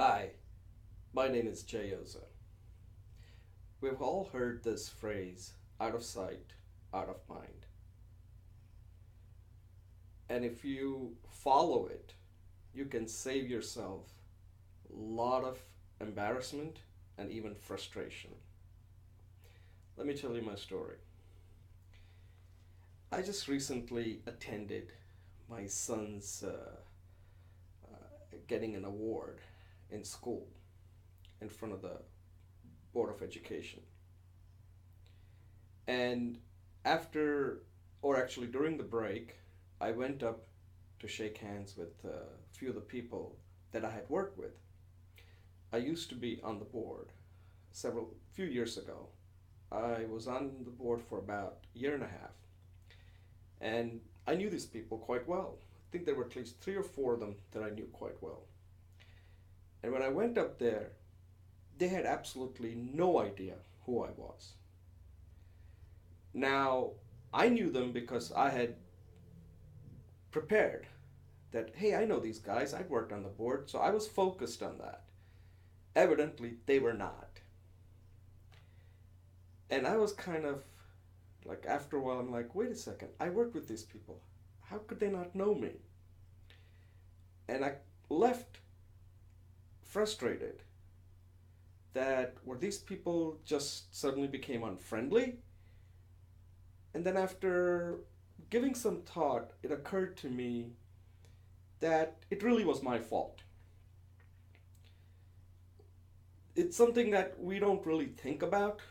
Hi, my name is Jay Oza. We've all heard this phrase, out of sight, out of mind. And if you follow it, you can save yourself a lot of embarrassment and even frustration. Let me tell you my story. I just recently attended my son's getting an award in school in front of the Board of Education. And after, or actually during the break, I went up to shake hands with a few of the people that I had worked with. I used to be on the board few years ago. I was on the board for about a year and a half, and I knew these people quite well. I think there were at least three or four of them that I knew quite well. And when I went up there, they had absolutely no idea who I was. Now, I knew them because I had prepared that, hey, I know these guys, I'd worked on the board, so I was focused on that. Evidently, they were not. And I was kind of like, after a while, I'm like, wait a second, I worked with these people. How could they not know me? And I left frustrated that were these people just suddenly became unfriendly? And then after giving some thought, it occurred to me that it really was my fault. It's something that we don't really think about,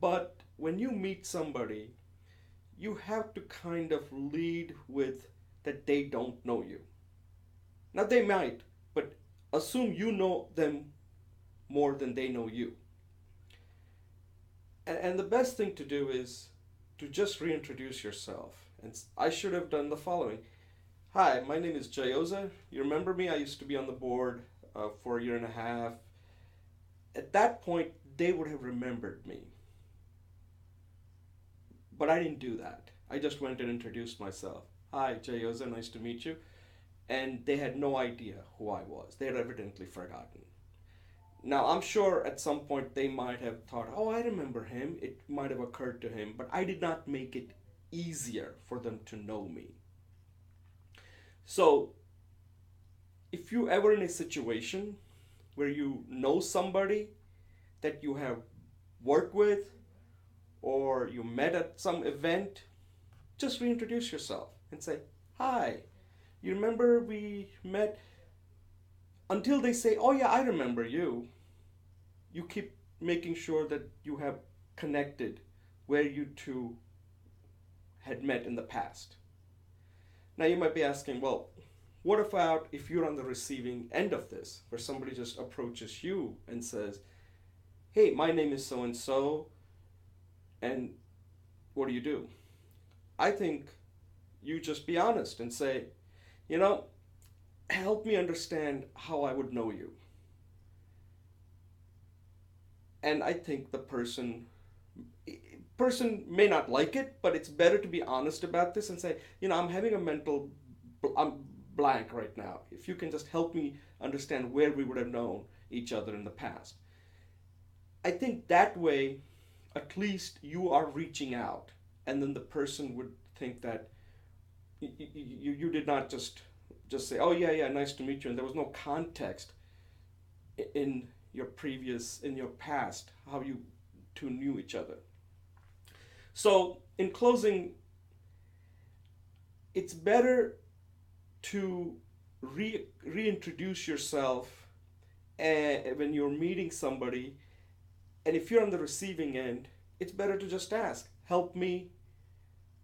but when you meet somebody, you have to kind of lead with that they don't know you. Now, they might, but assume you know them more than they know you. And the best thing to do is to just reintroduce yourself. And I should have done the following. Hi, my name is Jay Oza. You remember me? I used to be on the board for a year and a half. At that point, they would have remembered me. But I didn't do that. I just went and introduced myself. Hi, Jay Oza, nice to meet you. And they had no idea who I was. They had evidently forgotten. Now, I'm sure at some point they might have thought, oh, I remember him. It might have occurred to him, but I did not make it easier for them to know me. So, if you ever in a situation where you know somebody that you have worked with or you met at some event, just reintroduce yourself and say, hi, you remember we met? Until they say, oh, yeah, I remember you, you keep making sure that you have connected where you two had met in the past. Now, you might be asking, well, what about if you're on the receiving end of this, where somebody just approaches you and says, hey, my name is so and so, and what do you do? I think you just be honest and say, you know, help me understand how I would know you. And I think the person may not like it, but it's better to be honest about this and say, you know, I'm having a I'm blank right now. If you can just help me understand where we would have known each other in the past. I think that way, at least you are reaching out, and then the person would think that you did not just say, oh, yeah, yeah, nice to meet you, and there was no context in in your past, how you two knew each other. So, in closing, it's better to reintroduce yourself when you're meeting somebody, and if you're on the receiving end, it's better to just ask, help me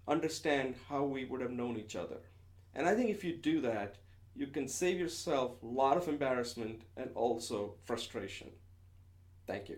understand how we would have known each other. And I think if you do that, you can save yourself a lot of embarrassment and also frustration. Thank you.